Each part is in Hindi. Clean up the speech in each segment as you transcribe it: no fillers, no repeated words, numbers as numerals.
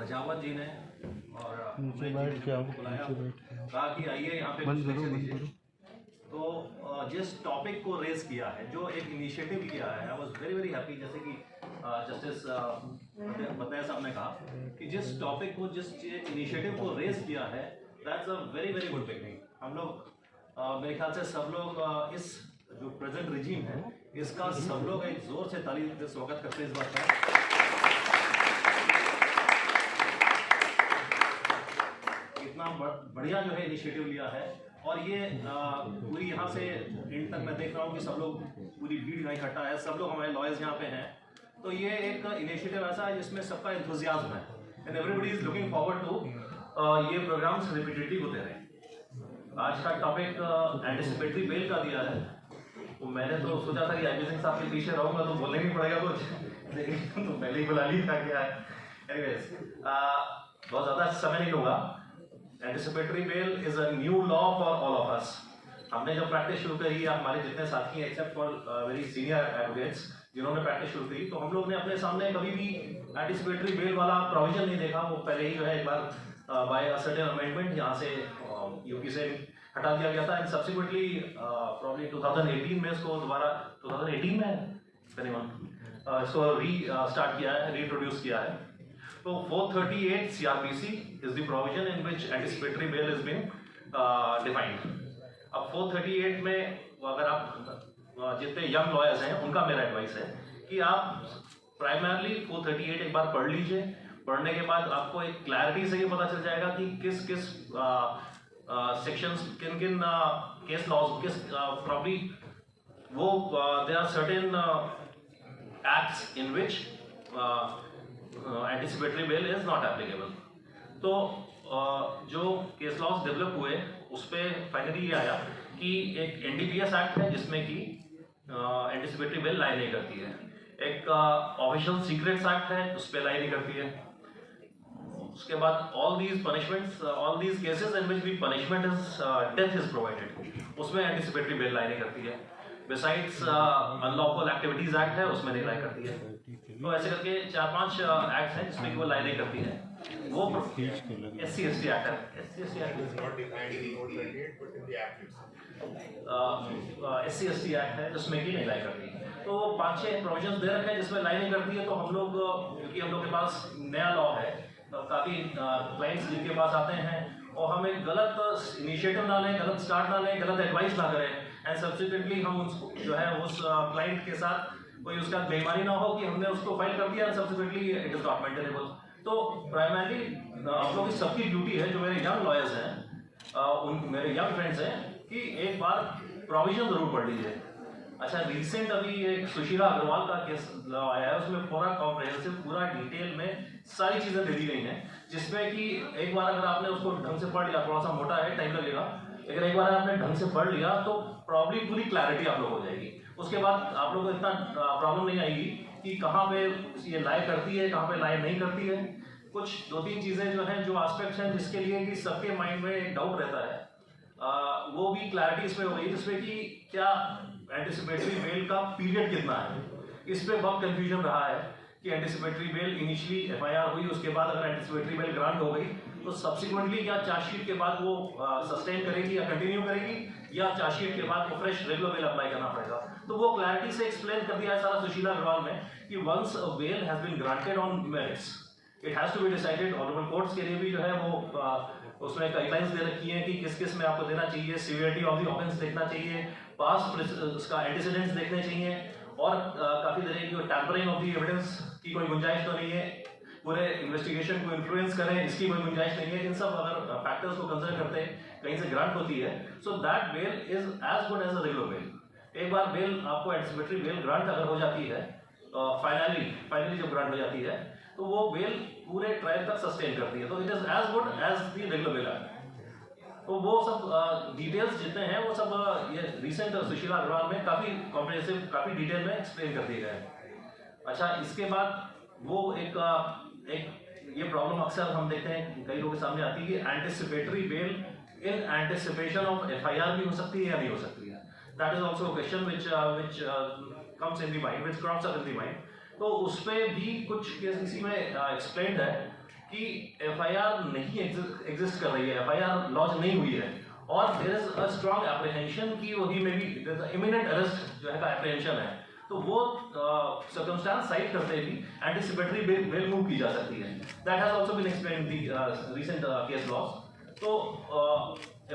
खजावत जी ने और नीचे बैठ जाओ, बुलाया, नीचे बैठ कहा कि आइए यहाँ पे बंद कुछ करो, लेक्चर बंद दीजिए। करो। तो जिस टॉपिक को रेज किया है, जो एक इनिशिएटिव किया है, I was very very happy. जैसे कि जस्टिस बताया साहब ने कहा कि जिस टॉपिक को, जिस इनिशिएटिव को रेज किया है, that's a very very good beginning. हम लोग मेरे ख्याल से सब लोग इस जो प्रेजेंट रिजीम है, इसका सब लोग एक जोर से ताली से स्वागत करते हैं इस बात का। इतना बढ़िया जो है इनिशिएटिव लिया है, और ये पूरी यहाँ से एंड तक मैं देख रहा हूँ कि सब लोग, पूरी भीड़ यहाँ इकट्ठा है, सब लोग हमारे लॉयर्स यहाँ पे हैं। तो ये एक इनिशिएटिव ऐसा है जिसमें सबका एंथुसियाज्म है, and everybody is looking forward to ये प्रोग्राम्स रिपीटेटिव होते रहे। आज का टॉपिक एंटिसिपेटरी बेल का दिया है। तो मैंने तो सोचा था कि आईपी सिंह साहब के पीछे रहूंगा तो बोलने नहीं पड़ेगा कुछ, लेकिन तो पहले ही बुला ली था क्या है। एनीवेज, बहुत ज़्यादा समय नहीं लूँगा। Anticipatory bail is a new law for all of us. हमने जब प्रैक्टिस शुरू करी, हमारे जितने साथी हैं except for very senior advocates जिन्होंने प्रैक्टिस शुरू करी, तो हम लोग ने अपने सामने कभी भी एंटिसिपेटरी बेल वाला प्रोविजन नहीं देखा। वो पहले ही जो है एक बार बाय अ सर्टेन अमेंडमेंट यहाँ से यूपी से हटा दिया गया था, एंड सब्सिक्वेंटली प्रॉब्ली 2018 में इसको दोबारा 2018 में इसको स्टार्ट किया है, रीइंट्रोड्यूस किया है। तो 438 CRPC is the provision in which anticipatory bail has been defined. अब 438 में अगर आप जितने यंग लॉयर्स हैं उनका मेरा एडवाइस है कि आप प्राइमरली 438 एक बार पढ़ लीजिए। पढ़ने के बाद आपको एक क्लैरिटी से ये पता चल जाएगा कि किस किस सेक्शंस, किन किन केस लॉज, किस प्रॉब्ली वो there are certain acts in which anticipatory bail is not applicable. तो जो केस लॉज डेवलप हुए उस पर फाइनली ये आया कि एक NDPS एक्ट है जिसमें कि एंटिसिपेटरी बेल लाई नहीं करती है, एक ऑफिशियल सीक्रेट्स एक्ट है उस पर लाई नहीं करती है। उसके बाद all these punishments, all these cases in which the punishment is death is provided, उसमें एंटिसिपेटरी बेल लाई नहीं करती है। बिसाइड्स अनलॉफुल एक्टिविटीज एक्ट है, उसमें नहीं लाई करती है। तो ऐसे करके 4-5 एक्ट हैं जिसमें कि वो लाई नहीं करती है। वो SC/ST एक्ट है, SC/ST एक्ट है जिसमें कि नहीं लाई करती। तो 5-6 प्रोविजंस दे रखे हैं जिसमें लाई नहीं करती है। तो हम लोग, क्योंकि हम लोग के पास नया लॉ है, तो काफ़ी क्लाइंट्स जिनके पास आते हैं और हम एक गलत इनिशिएटिव ना लें, गलत स्टार्ट ना लें, गलत एडवाइस ना करें, एंड सब्सिक्वेंटली हम उसको जो है उस क्लाइंट के साथ कोई उसका बेईमानी ना हो कि हमने उसको फाइल कर दिया, subsequently it is not maintainable. तो प्राइमरली आप लोगों की सबकी ड्यूटी है, जो मेरे यंग लॉयर्स हैं, उन मेरे यंग फ्रेंड्स हैं, कि एक बार प्रोविजन जरूर पढ़ लीजिए। अच्छा, रिसेंट अभी एक सुशीला अग्रवाल का केस आया है, उसमें पूरा कॉम्प्रिहेंसिव, पूरा डिटेल में सारी चीज़ें दे दी गई हैं, जिसमें कि एक बार अगर आपने उसको ढंग से पढ़ लिया, थोड़ा सा मोटा है, टाइम लगेगा, लेकिन एक बार आपने ढंग से पढ़ लिया तो प्रॉब्ली पूरी क्लैरिटी आप लोग हो जाएगी। उसके बाद आप लोगों को इतना प्रॉब्लम नहीं आएगी कि कहाँ पे ये लाई करती है, कहाँ पे लाई नहीं करती है। कुछ 2-3 चीज़ें जो हैं, जो एस्पेक्ट्स हैं जिसके लिए कि सबके माइंड में एक डाउट रहता है, वो भी क्लैरिटी इसमें हो गई, जिसमें कि क्या एंटिसिपेटरी बेल का पीरियड कितना है। इस पे बहुत कंफ्यूजन रहा है कि एंटिसिपेटरी बेल इनिशियली FIR हुई, उसके बाद अगर एंटिसिपेटरी बेल ग्रांट हो गई तो सब्सिक्वेंटली या चार्जशीट के बाद वो सस्टेन करेगी या कंटिन्यू करेगी, या चार्जशीट के बाद वो फ्रेश रेगुलर बेल अप्लाई करना पड़ेगा। तो वो क्लैरिटी से एक्सप्लेन कर दिया है सारा सुशीला अग्रवाल में कि once a bail has been granted on merits, it has to be decided. Honourable courts के लिए भी जो है वो उसमें गाइडलाइंस दे रखी है कि किस किस में आपको देना चाहिए, सीवियरिटी ऑफ द ऑफेंस देखना चाहिए, पास्ट उसका एंटीसीडेंट्स देखने चाहिए, और काफ़ी तरह की टैम्परिंग ऑफ द एविडेंस की कोई गुंजाइश तो नहीं है, पूरे इन्वेस्टिगेशन को इन्फ्लुएंस करें इसकी कोई गुंजाइश नहीं है। इन सब अगर फैक्टर्स को कंसिडर करते हैं कहीं से ग्रांट होती है, so that bail is as good as a regular bail. एक बार बेल आपको एंटिसिपेटरी बेल ग्रांट अगर हो जाती है, फाइनली जब ग्रांट हो जाती है, तो वो बेल पूरे ट्रायल तक सस्टेन करती है, तो it is as good as the regular bail है। तो वो सब डिटेल्स जितने हैं वो सब ये रिसेंट सुशीला अग्रवाल में काफ़ी कॉम्प्रिहेंसिव, काफ़ी डिटेल में एक्सप्लेन कर दिए गए हैं। अच्छा, इसके बाद वो एक ये प्रॉब्लम अक्सर हम देखते हैं कई लोगों के सामने आती है कि anticipatory bell in anticipation of FIR भी हो सकती है या नहीं हो सकती है। That is also question which comes in the mind, which crops up in the mind. तो उस पर भी कुछ केस इसी में एक्सप्लेन्ड है कि FIR नहीं एग्जिस्ट कर रही है, FIR लॉन्च नहीं हुई है, और there is a strong apprehension कि वही में भी इमिनेंट अरेस्ट जो है का एप्रीहेंशन है, तो वो सर्कमस्टेंस साइट करते भी एंटिसिपेटरी बेल मूव की जा सकती है। That has also been explained in the recent case laws. तो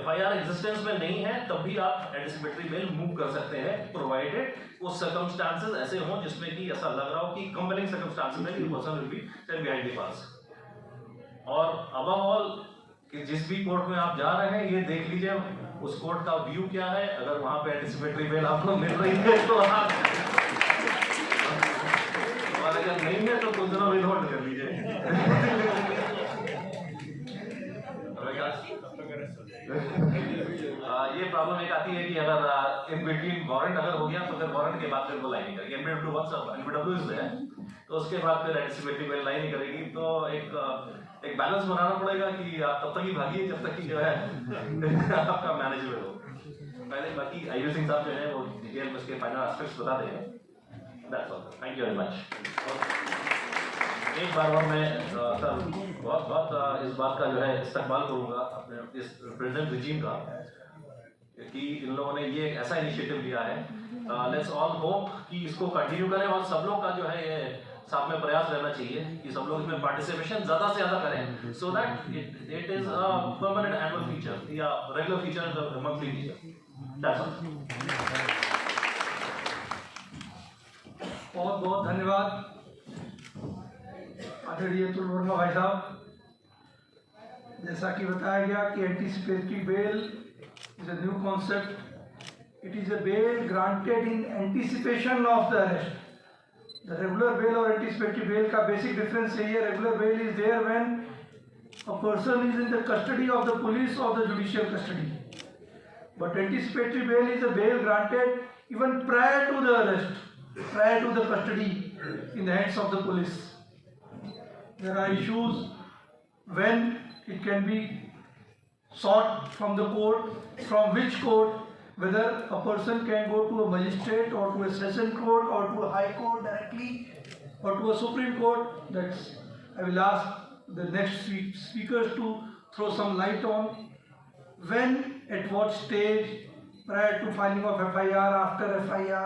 FIR एग्जिस्टेंस में नहीं है तब भी आप एंटिसिपेटरी बेल मूव कर सकते हैं, प्रोवाइडेड वो सर्कमस्टेंसेस ऐसे हों जिसमें कि ऐसा लग रहा हो कि कंपेलिंग सर्कमस्टेंसेस में कि person will be stand behind the bars. और अबव ऑल कि जिस भी कोर्ट में आप जा रहे हैं ये देख लीजिए उस कोर्ट का व्यू क्या है। अगर वहां पे एंटिसिपेटरी बेल आपको मिल रही है तो आप, और अगर नहीं है तो कुछ दिनों विल होल्ड कर लीजिए। ये प्रॉब्लम एक आती है कि अगर इन बिटवीन वारंट अगर हो गया तो फिर वारंट के बाद फिर वो लाइन नहीं करेगी। एनबीडब्ल्यू इज देयर, तो उसके बाद फिर एंटिसिपेटरी बेल लाइन नहीं करेगी। तो एक बैलेंस बनाना पड़ेगा कि आप तब तक ही भागिए जब तक कि जो है आपका मैनेजेबल हो। पहले बाकी आयुष सिंह साहब जो है वो डिटेल में उसके फाइनल एस्पेक्ट्स बता देंगे। That's all, thank you very much. एक बार और मैं सर बहुत इस बात का जो है इस्तेमाल करूंगा अपने इस प्रेजेंट रिजीम का कि इन लोगों ने ये ऐसा इनिशिएटिव लिया है। लेट्स ऑल होप कि इसको कंटिन्यू करें और सब लोग का जो है ये साथ में प्रयास रहना चाहिए कि सब लोग इसमें पार्टिसिपेशन ज्यादा से ज्यादा करें, so that it is a permanent annual feature या regular feature, monthly feature. That's all. बहुत बहुत धन्यवाद आदरणीय अतुल वर्मा भाई साहब। जैसा कि बताया गया कि anticipatory bail is a new concept. It is a bail granted in anticipation of the arrest. The regular bail और एंटीसिपेटरी बेल का बेसिक डिफरेंस यही है। Regular bail is there when a person is in the custody of the police और the judicial custody, but anticipatory bail is a bail granted even prior to the arrest, prior to the custody in the hands of the police. There are issues when it can be sought from the court, from which court, whether a person can go to a magistrate or to a session court or to a high court directly or to a supreme court. That's, I will ask the next speakers to throw some light on. When, at what stage, prior to filing of FIR, after FIR,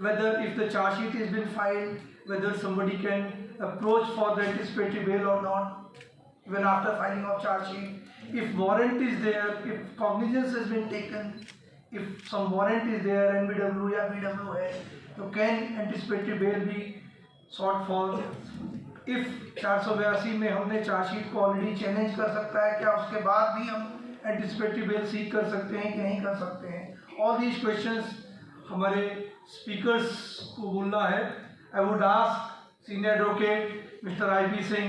whether if the charge sheet has been filed, whether somebody can approach for the anticipatory bail or not, even after filing of charge sheet. If warrant is there, if cognizance has been taken, if some warrant is there, NBW या BW है, तो can anticipatory bail be sought for? If 482 में हमने चार्ज शीट को ऑलरेडी चैलेंज कर सकता है, क्या उसके बाद भी हम एंटिसिपेटरी बेल सीक कर सकते हैं कि नहीं कर सकते हैं? ऑल दीज क्वेश्चंस हमारे स्पीकर्स को बोलना है। I would ask senior advocate mister IB Singh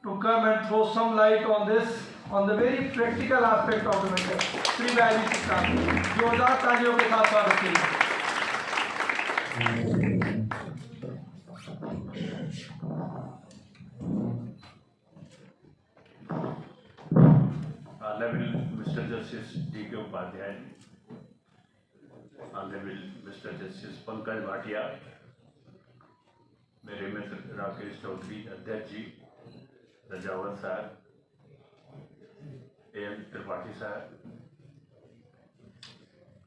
to come and throw some light on this, on the very practical aspect of the matter. Shri IB Singh साहब, जोरदार तालियों के साथ स्वागत कीजिए। Honorable Mr. Justice D.K. Upadhyay, Honorable Mr. Justice Pankaj Bhatia, मेरे मित्र राकेश चौधरी अध्यक्ष जी, रजावत साहब, AM त्रिपाठी साहब,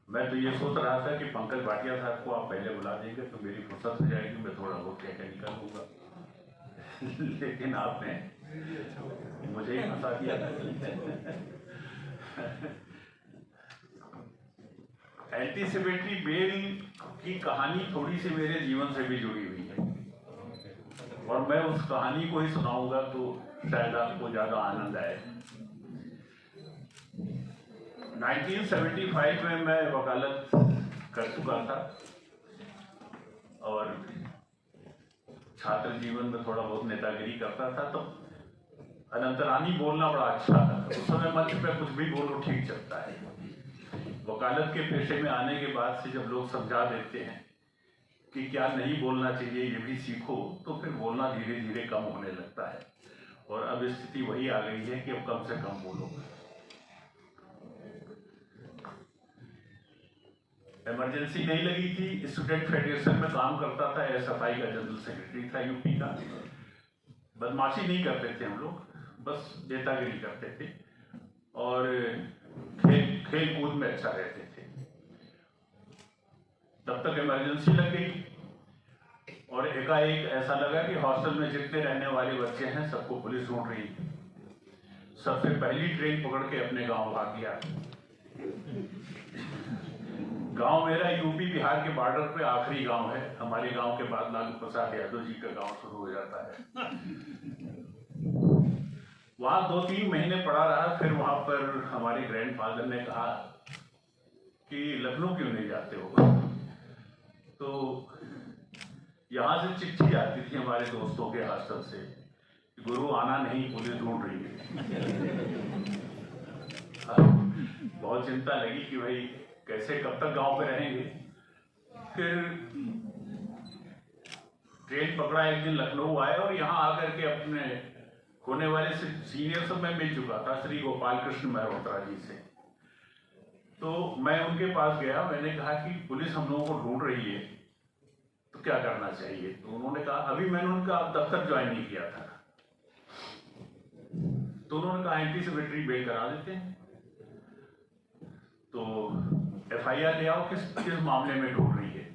मैं तो ये सोच रहा था कि पंकज भाटिया साहब को आप पहले बुला देंगे तो मेरी फुर्सत हो जाएगी, मैं थोड़ा बहुत क्या निकाल लूँगा, लेकिन आपने मुझे ही फंसा दिया। एंटीसिपेटरी बेल की कहानी थोड़ी सी मेरे जीवन से भी जुड़ी हुई है और मैं उस कहानी को ही सुनाऊंगा तो शायद आपको ज्यादा आनंद आए। 1975 में मैं वकालत कर चुका था और छात्र जीवन में थोड़ा बहुत नेतागिरी करता था, तो अनंतरानी बोलना बड़ा अच्छा था। उस समय मंच पे कुछ भी बोलो ठीक चलता है। वकालत के पेशे में आने के बाद से जब लोग समझा देते हैं कि क्या नहीं बोलना चाहिए ये भी सीखो, तो फिर बोलना धीरे धीरे कम होने लगता है और अब स्थिति वही आ गई है कि अब कम से कम बोलो। इमरजेंसी नहीं लगी थी, स्टूडेंट फेडरेशन में काम करता था, SFI का जनरल सेक्रेटरी था यूपी का। बदमाशी नहीं करते थे हम लोग, बस नेतागिरी करते थे और खेल कूद में अच्छा रहते थे। तब तक इमरजेंसी लग गई और एकाएक ऐसा लगा कि हॉस्टल में जितने रहने वाले बच्चे हैं सबको पुलिस ढूंढ रही है। सबसे पहली ट्रेन पकड़ के अपने गांव भाग गया। गांव मेरा यूपी बिहार के बॉर्डर पे आखिरी गांव है। हमारे गांव के बाद लालू प्रसाद यादव जी का गांव शुरू हो जाता है। वहां 2-3 महीने पड़ा रहा। फिर वहां पर हमारे ग्रैंडफादर ने कहा कि लखनऊ क्यों नहीं जाते हो। तो यहां से चिट्ठी आती थी हमारे दोस्तों के हॉस्टल से, गुरु आना नहीं, पुलिस ढूंढ रही है। बहुत चिंता लगी कि भाई कैसे कब तक गांव पे रहेंगे। फिर ट्रेन पकड़ा, एक दिन लखनऊ आए और यहाँ आकर के अपने होने वाले सीनियर सब मैं मिल चुका था, श्री गोपाल कृष्ण मेहरोत्रा जी से। तो मैं उनके पास गया, मैंने कहा कि पुलिस हम लोगों को ढूंढ रही है तो क्या करना चाहिए। तो उन्होंने कहा, अभी मैंने उनका दफ्तर ज्वाइन नहीं किया था, तो उन्होंने कहा एंटी सेक्रेटरी बेल करा देते हैं। तो FIR ले आओ, किस मामले में ढूंढ रही है।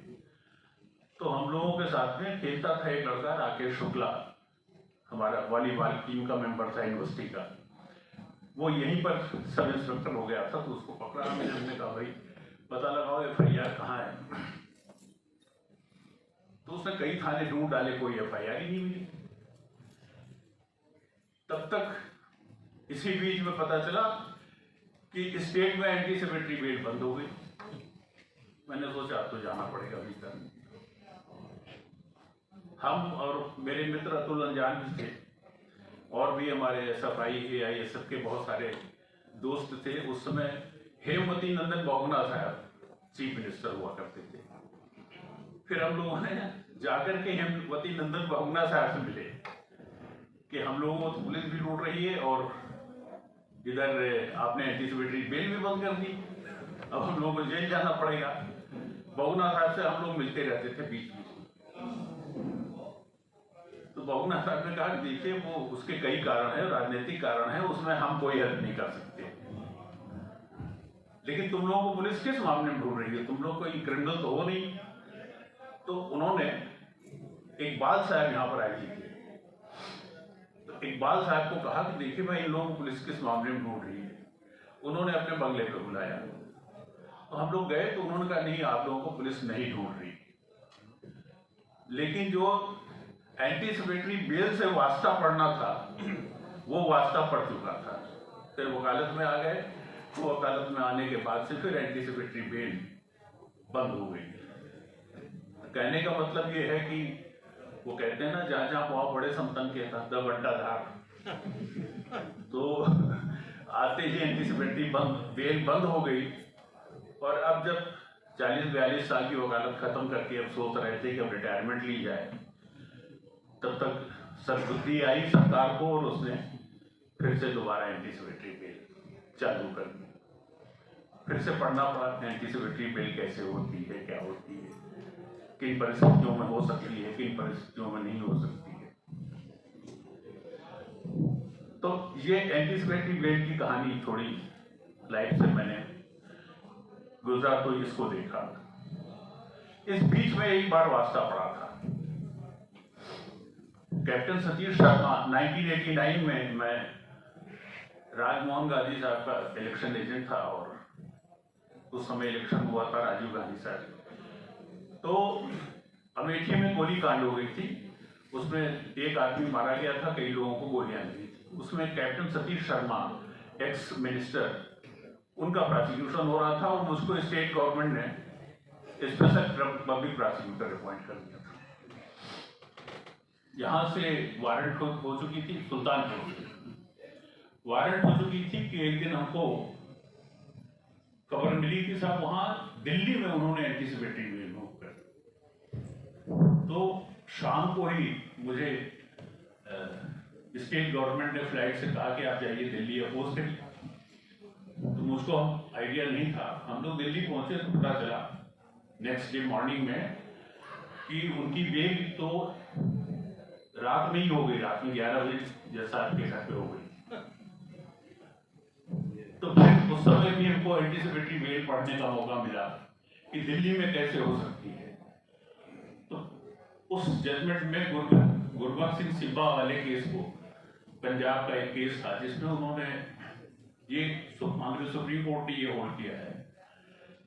तो हम लोगों के साथ में खेलता था एक लड़का राकेश शुक्ला, हमारा वॉलीबॉल टीम का मेंबर था यूनिवर्सिटी का। वो यहीं पर सब इंस्पेक्टर हो गया था, तो उसको पकड़ा। मैंने कहा भाई पता लगाओ FIR कहाँ है। तो उसने कई थाने ढूंढ डाले, कोई FIR ही नहीं मिली। तब तक इसी बीच में पता चला कि स्टेट में एंटी सेक्रेटरी बेल बंद हो गई। मैंने सोचा अब तो जाना पड़ेगा भीतर। हम और मेरे मित्र अतुल अंजान भी थे, और भी हमारे SFI AISF के बहुत सारे दोस्त थे। उस समय हेमवती नंदन बहुगुणा साहब चीफ मिनिस्टर हुआ करते थे। फिर हम लोगों ने जाकर के हेमवती नंदन बहुगुणा साहब से मिले कि हम लोगों को पुलिस भी ढूंढ रही है और इधर आपने एंटी सेक्रेटरी बेल भी बंद कर दी, अब हम लोगों को जेल जाना पड़ेगा। बहुगुणा साहब से हम लोग मिलते रहते थे बीच बीच में। तो बहुगुणा साहब ने कहा कि देखिए वो उसके कई कारण हैं, राजनीतिक कारण हैं, उसमें हम कोई हेल्प नहीं कर सकते, लेकिन तुम लोगों को पुलिस किस मामले में ढूंढ रही है, तुम लोग कोई क्रिमिनल तो हो नहीं। तो उन्होंने इकबाल साहब यहाँ पर आए थे, तो इकबाल साहब को कहा कि देखिए भाई इन लोगों को पुलिस किस मामले में ढूंढ रही है। उन्होंने अपने बंगले पर बुलाया, तो हम लोग गए, तो उन्होंने कहा नहीं आप लोगों को पुलिस नहीं ढूंढ रही, लेकिन जो एंटी सेक्रेटरी बेल से वास्ता पढ़ना था वो वास्ता पढ़ चुका था। फिर वकालत में आ गए, तो वकालत में आने के बाद से फिर एंटी सेक्रेटरी बेल बंद हो गई। कहने का मतलब ये है कि वो कहते हैं ना, जहां जहां वहां बड़े संतन के था द बंटाधार। तो आते ही एंटी सेक्रेटरी बेल बंद हो गई। और अब जब 40-42 साल की वकालत खत्म करके अब सोच रहे थे कि अब रिटायरमेंट ली जाए, तब तक सद्बुद्धि आई सरकार को और उसने फिर से दोबारा एंटी सेक्रेटरी बेल चालू कर दी। फिर से पढ़ना पड़ा एंटी सेक्रेटरी बेल कैसे होती है, क्या होती है, किन परिस्थितियों में हो सकती है, किन परिस्थितियों में नहीं हो सकती है। तो ये एंटी सेक्रेटरी बेल की कहानी थोड़ी लाइफ से मैंने गुजरा, तो इसको देखा। इस बीच में एक बार वास्ता पड़ा था कैप्टन सतीश शर्मा। 1989 में मैं राजमोहन गांधी साहब का इलेक्शन एजेंट था और उस समय इलेक्शन हुआ था राजीव गांधी साहब। तो अमेठी में गोली कांड हो गई थी, उसमें एक आदमी मारा गया था, कई लोगों को गोलियां लगी थी। उसमें captain Satish Sharma ex minister, उनका प्रोसिक्यूशन हो रहा था और मुझको स्टेट गवर्नमेंट ने स्पेशल पब्लिक प्रोसिक्यूटर अपॉइंट कर दिया था। यहाँ से वारंट हो चुकी थी, सुल्तानपुर से वारंट हो चुकी थी कि एक दिन हमको खबर मिली कि साहब वहां दिल्ली में उन्होंने एंटी सेक्रेटरी बेल मूव कर। तो शाम को ही मुझे स्टेट गवर्नमेंट ने फ्लाइट से कहा कि आप जाइए दिल्ली अपोज करिए। तो मुझको आइडिया नहीं था। हम लोग दिल्ली पहुंचे तो पता चला नेक्स्ट डे मॉर्निंग में कि उनकी बेल तो रात में ही हो गई, रात में 11 बजे जैसा आपके घर पे हो गई। हमको एंटीसिपेटरी बेल पढ़ने का मौका मिला कि दिल्ली में कैसे हो सकती है। तो उस जजमेंट में गुरबख्श सिंह सिब्बा वाले केस को, पंजाब का एक केस था जिसमें उन्होंने ये माननीय सुप्रीम कोर्ट ने ये होल्ड किया है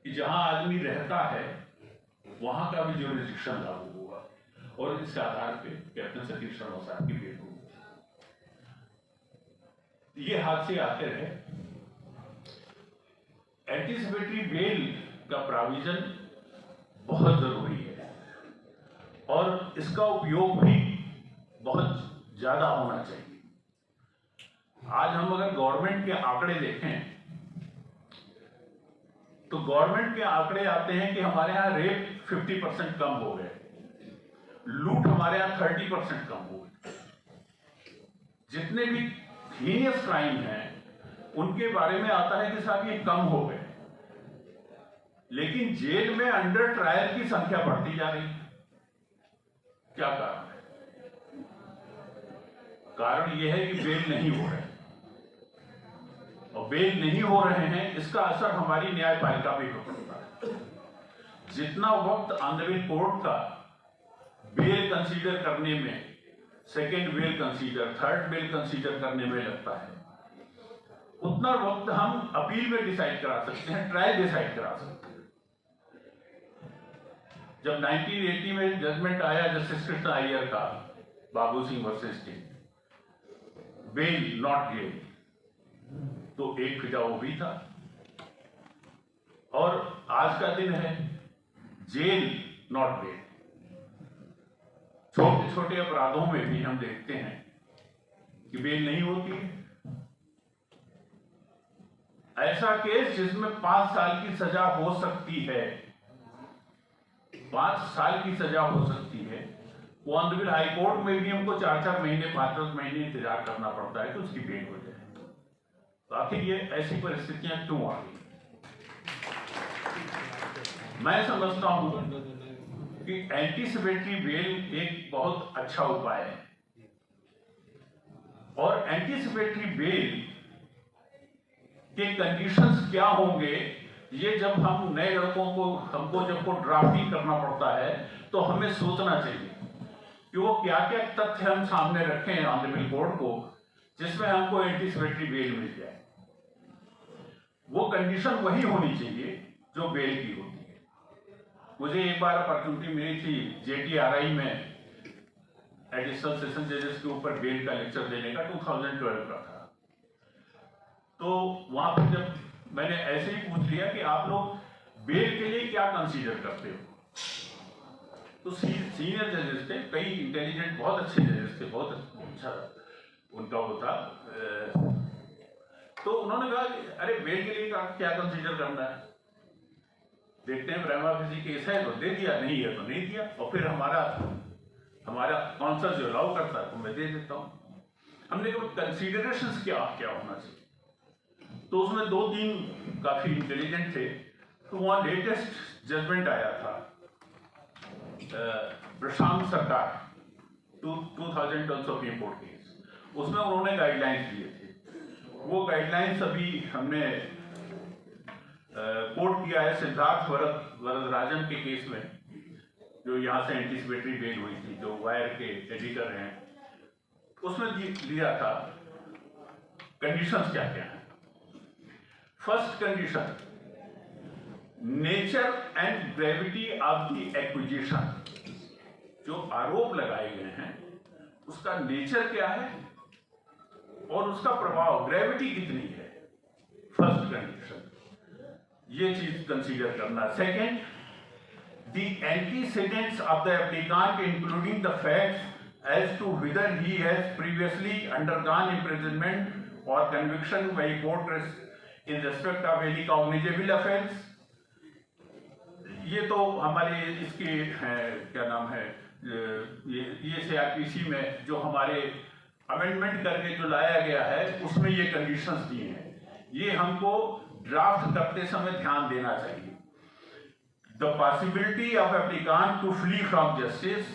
कि जहां आदमी रहता है वहां का भी ज्यूरिसडिक्शन लागू होगा और इस आधार पे कैप्टन सतीश शर्मा साहब की बेल होगी। ये हादसे आते रहे। एंटीसिपेटरी बेल का प्रोविजन बहुत जरूरी है और इसका उपयोग भी बहुत ज्यादा होना चाहिए। आज हम अगर गवर्नमेंट के आंकड़े देखें तो गवर्नमेंट के आंकड़े आते हैं कि हमारे यहां रेप 50% कम हो गए, लूट हमारे यहां 30% कम हो गए। जितने भी हीनियस क्राइम हैं उनके बारे में आता है कि साहब ये कम हो गए, लेकिन जेल में अंडर ट्रायल की संख्या बढ़ती जा रही है। क्या कारण है? कारण यह है कि बेल नहीं हो रहे, और बेल नहीं हो रहे हैं इसका असर हमारी न्यायपालिका पे पड़ता है। जितना वक्त ऑनरेबल कोर्ट का बेल कंसीडर करने में, second bail consider, third bail consider करने में लगता है, उतना वक्त हम अपील में डिसाइड करा सकते हैं, ट्रायल डिसाइड करा सकते हैं। जब 1980 में जजमेंट आया जस्टिस कृष्ण अय्यर का, Babu Singh versus state, bail not jail, तो एक फिजा वो भी था। और आज का दिन है जेल नॉट बेल। छोटे छोटे अपराधों में भी हम देखते हैं कि बेल नहीं होती है। ऐसा केस जिसमें 5 साल की सजा हो सकती है, 5 साल की सजा हो सकती है, वो ऑनरेबल हाई कोर्ट में भी हमको 4-4 महीने 5-5 महीने इंतजार करना पड़ता है कि उसकी बेल हो जाए। तो आखिर ये ऐसी परिस्थितियां क्यों आ गई? मैं समझता हूं कि एंटीसिपेटरी बेल एक बहुत अच्छा उपाय है, और एंटीसिपेटरी बेल के कंडीशंस क्या होंगे ये जब हम नए लड़कों को, हमको जब को ड्राफ्टिंग करना पड़ता है तो हमें सोचना चाहिए कि वो क्या क्या तथ्य हम सामने रखें ऑनरेबल कोर्ट को जिसमें हमको एंटीसिपेटरी बेल मिल जाए। वो कंडीशन वही होनी चाहिए जो बेल की होती है। मुझे एक बार अपॉर्चुनिटी मिली थी JTRI में एडिशनल सेशन जजेस के ऊपर बेल का लेक्चर देने का, 2012 का था। तो वहां पर जब मैंने ऐसे ही पूछ लिया कि आप लोग बेल के लिए क्या कंसीडर करते हो, तो सीनियर जजेस थे, कई इंटेलिजेंट, बहुत अच्छे जजेस थे, बहुत अच्छा उनका वो था। तो उन्होंने कहा अरे बेल के लिए क्या कंसीडर करना है, देखते हैं प्रेमा फेसी केस है तो दे दिया, नहीं है तो नहीं दिया, और फिर हमारा कौंसल जो अलाउ करता है तो मैं दे देता हूं। हमने कहा कंसीडरेशंस क्या होना चाहिए, तो उसमें 2-3 काफी इंटेलिजेंट थे। तो वहां लेटेस्ट जजमेंट आया था प्रशांत सरकार 2012 सुप्रीम कोर्ट केस, उसमें उन्होंने गाइडलाइंस दिए थे। वो गाइडलाइंस अभी हमने कोर्ट किया है सिद्धार्थ वरदराजन के केस में, जो यहाँ से एंटीसिपेटरी बेल हुई थी, जो वायर के एडिटर हैं, उसमें दिया था कंडीशंस क्या क्या है। First condition, nature and gravity of the acquisition, जो आरोप लगाए गए हैं उसका नेचर क्या है और उसका प्रभाव, ग्रेविटी कितनी है, फर्स्ट कंडीशन, ये चीज कंसीडर करना। Second, the antecedents of the applicant including the facts as to whether he has previously undergone imprisonment or conviction by court in respect of any cognizable offense। ये तो हमारे इसके क्या नाम है, ये CRPC में जो हमारे अमेंडमेंट करके जो लाया गया है उसमें ये कंडीशंस दी हैं, ये हमको ड्राफ्ट करते समय ध्यान देना चाहिए। The possibility of applicant to flee from justice,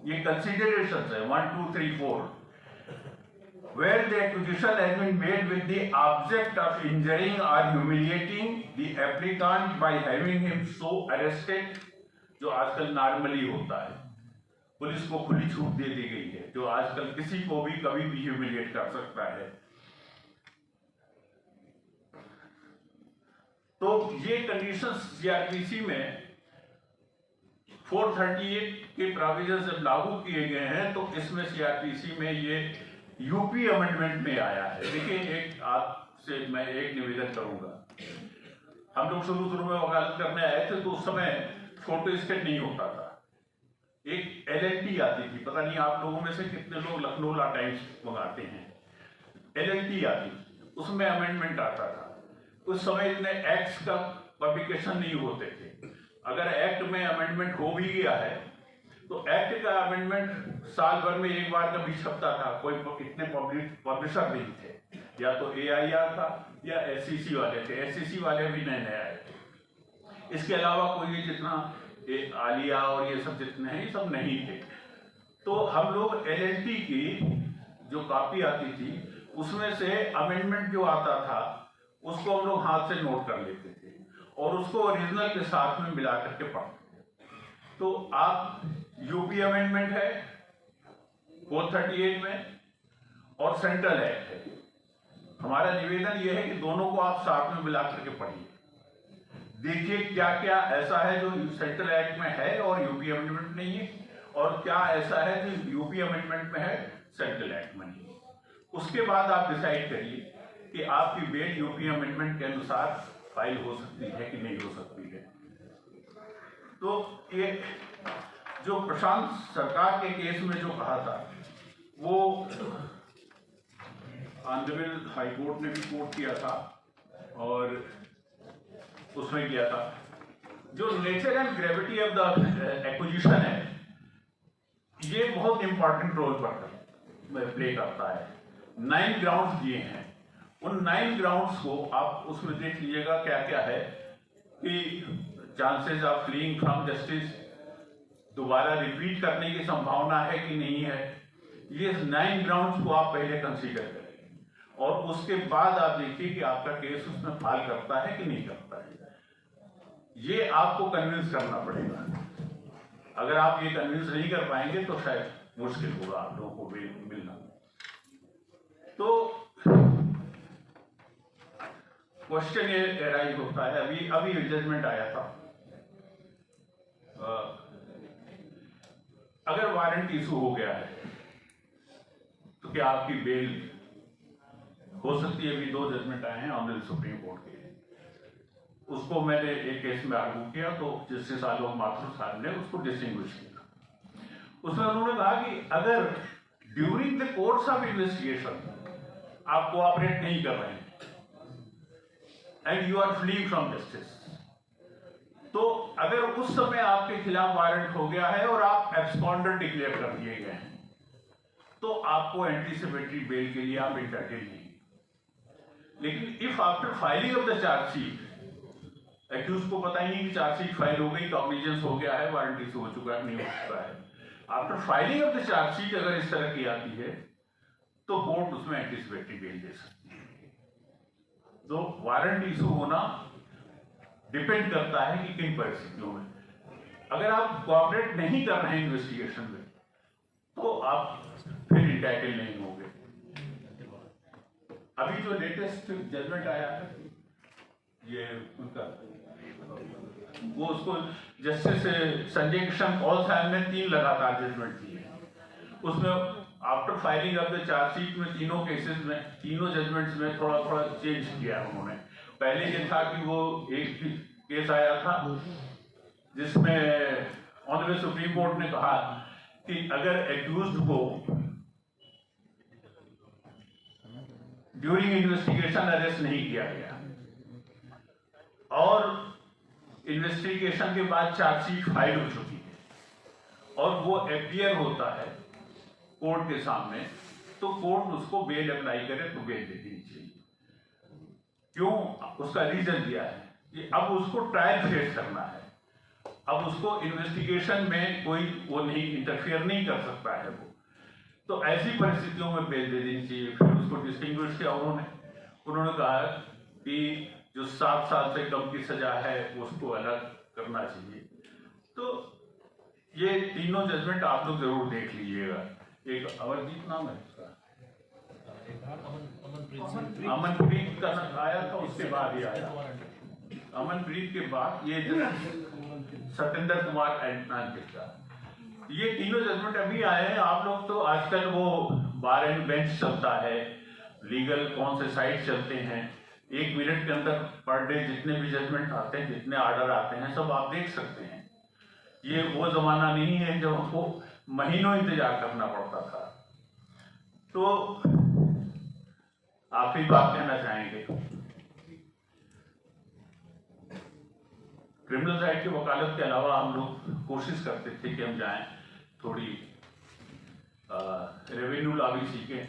ये considerations है 1, 2, 3, 4। where the accusation has been made with the object of injuring or humiliating the applicant by having him so arrested, जो आजकल नॉर्मली होता है, पुलिस को खुली छूट दे दी गई है, जो आजकल किसी को भी कभी भी ह्यूमिलिएट कर सकता है। तो ये कंडीशंस सीआरपीसी में 438 के प्रोविजन जब लागू किए गए हैं तो इसमें सीआरपीसी में ये यूपी अमेंडमेंट में आया है। देखिए, एक आपसे मैं एक निवेदन करूंगा, हम लोग शुरू में वकालत करने आए थे तो उस समय फोटो स्टेट नहीं होता था, एक LLT आती थी, पता नहीं आप लोगों में से कितने लोग लखनऊ लॉ टाइम्स मंगाते हैं, LLT आती थी, उसमें अमेंडमेंट आता था। उस समय इतने एक्ट्स का पब्लिकेशन नहीं होते थे, अगर एक्ट में अमेंडमेंट हो भी गया है तो एक्ट का अमेंडमेंट साल भर में एक बार कभी छपता था, कोई इतने पब्लिशर नहीं थे, या तो AIR था या SCC वाले थे, SCC वाले भी नए आए थे, इसके अलावा कोई ये जितना आलिया और ये सब जितने हैं ये सब नहीं थे। तो हम लोग LLT की जो कॉपी आती थी उसमें से अमेंडमेंट जो आता था उसको हम लोग हाथ से नोट कर लेते थे और उसको ओरिजिनल के साथ में मिला करके पढ़ते थे। तो आप यूपी अमेंडमेंट है 438 में और सेंट्रल एक्ट है, हमारा निवेदन यह है कि दोनों को आप साथ में मिला करके पढ़िए, देखिए क्या क्या ऐसा है जो सेंट्रल एक्ट में है और यूपी अमेंडमेंट नहीं है, और क्या ऐसा है जो यूपी अमेंडमेंट में है सेंट्रल एक्ट में नहीं है। उसके बाद आप डिसाइड करिए कि आपकी बेल यूपी अमेंडमेंट के अनुसार फाइल हो सकती है कि नहीं हो सकती है। तो ये जो प्रशांत सरकार के केस में जो कहा था वो ऑनरेबल हाई कोर्ट ने भी कोर्ट किया था और उसमें किया था, जो nature and gravity of the acquisition है ये बहुत इंपॉर्टेंट रोल प्ले करता है। 9 ग्राउंड्स दिए हैं, उन 9 ग्राउंड्स को आप उसमें देख लीजिएगा क्या क्या है कि chances of fleeing from justice, दोबारा रिपीट करने की संभावना है कि नहीं है, ये 9 ग्राउंड्स को आप पहले कंसीडर करें और उसके बाद आप देखिए कि आपका केस उसमें फाइल करता है कि नहीं करता है। ये आपको कन्विंस करना पड़ेगा, अगर आप ये कन्विंस नहीं कर पाएंगे तो शायद मुश्किल होगा आप लोगों को मिलना। तो क्वेश्चन ये एराइज होता है, अभी जजमेंट आया था, अगर वारंट इशू हो गया है तो क्या आपकी बेल हो सकती है? अभी 2 जजमेंट आए हैं ऑनरेबल सुप्रीम कोर्ट के, उसको मैंने एक केस में आर्गू किया तो जस्टिस आलोक माथुर साहब ने उसको डिस्टिंग्विश किया। उसमें उन्होंने कहा कि अगर during the course of investigation आप कोऑपरेट नहीं कर रहे हैं and you are fleeing from justice, तो अगर उस समय आपके खिलाफ वारंट हो गया है और आप एब्सकॉन्डर डिक्लेयर कर दिए गए हैं तो आपको एंटीसिपेटरी बेल के लिए आप इंटरटेन नहीं। लेकिन if after filing of the chargesheet accused को पता ही नहीं कि चार्जशीट फाइल हो गई, कॉग्निजेंस हो गया है, वारंट इशू हो चुका है, नहीं हो चुका है, after filing of the chargesheet अगर इस तरह की आती है तो कोर्ट उसमें एंटीसिपेटरी बेल दे सकती है। तो वारंट इशू होना डिपेंड करता है कि किन परिस्थितियों में, अगर आप कोऑपरेट नहीं कर रहे हैं इन्वेस्टिगेशन में तो आप फिर इंटाइटल नहीं होंगे। अभी जो लेटेस्ट जजमेंट आया है ये उनका, वो उसको जस्टिस संजय किशन कौल साहब ने 3 लगातार जजमेंट दिए, उसमें after filing of the chargesheet में तीनों केसेस में, तीनों जजमेंट्स में थोड़ा थोड़ा चेंज किया उन्होंने। पहले ये था कि वो एक केस आया था जिसमें ऑनरेबल सुप्रीम कोर्ट ने कहा कि अगर एक्यूज्ड को ड्यूरिंग इन्वेस्टिगेशन अरेस्ट नहीं किया गया और इन्वेस्टिगेशन के बाद चार्जशीट फाइल हो चुकी है और वो अपीयर होता है कोर्ट के सामने, तो कोर्ट उसको बेल अप्लाई करे तो बेल दे देनी चाहिए। क्यों? उसका रीजन दिया है कि अब उसको ट्रायल फेस करना है, अब उसको इन्वेस्टिगेशन में कोई वो नहीं इंटरफियर नहीं कर सकता है वो, तो ऐसी परिस्थितियों में बेल दे देनी चाहिए। फिर उसको डिस्टिंग्विश किया उन्होंने कहा कि जो 7 साल से कम की सजा है उसको अलग करना चाहिए। तो ये तीनों जजमेंट आप लोग जरूर देख लीजिएगा। एक अमरजीत नाम है उसका, अमनप्रीत का आया था, उसके बाद ही आया अमनप्रीत के बाद ये सत्येंद्र कुमार एंटनान का, ये तीनों जजमेंट अभी आए हैं। आप लोग तो आजकल वो बार एंड बेंच चलता है, लीगल कौन से साइट चलते हैं, 1 मिनट के अंदर पर डे जितने भी जजमेंट आते हैं, जितने ऑर्डर आते हैं, सब आप देख सकते हैं। ये वो जमाना नहीं है जब हमको महीनों इंतजार करना पड़ता था। तो आप ही बात कहना चाहेंगे। क्रिमिनल साइड की वकालत के अलावा हम लोग कोशिश करते थे कि हम जाएं, थोड़ी रेवेन्यू लॉ भी सीखें।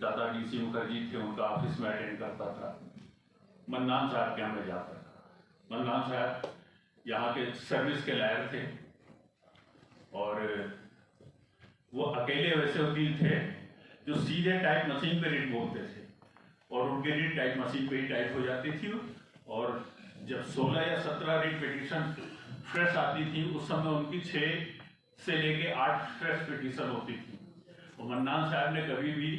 दादा DC मुखर्जी थे, उनका ऑफिस में अटेंड करता था। मन्नान साहब के यहाँ मैं जाता था। मन्नान साहब यहाँ के सर्विस के लायक थे और वो अकेले वैसे वकील थे जो सीधे टाइप मशीन पे रीड बोलते थे और उनकी रीड टाइप मशीन पे ही टाइप हो जाती थी। और जब 16 या 17 रीड पिटीशन फ्रेश आती थी, उस समय उनकी 6 से लेके 8 फ्रेश पिटीशन होती थी। और मन्नान साहब ने कभी भी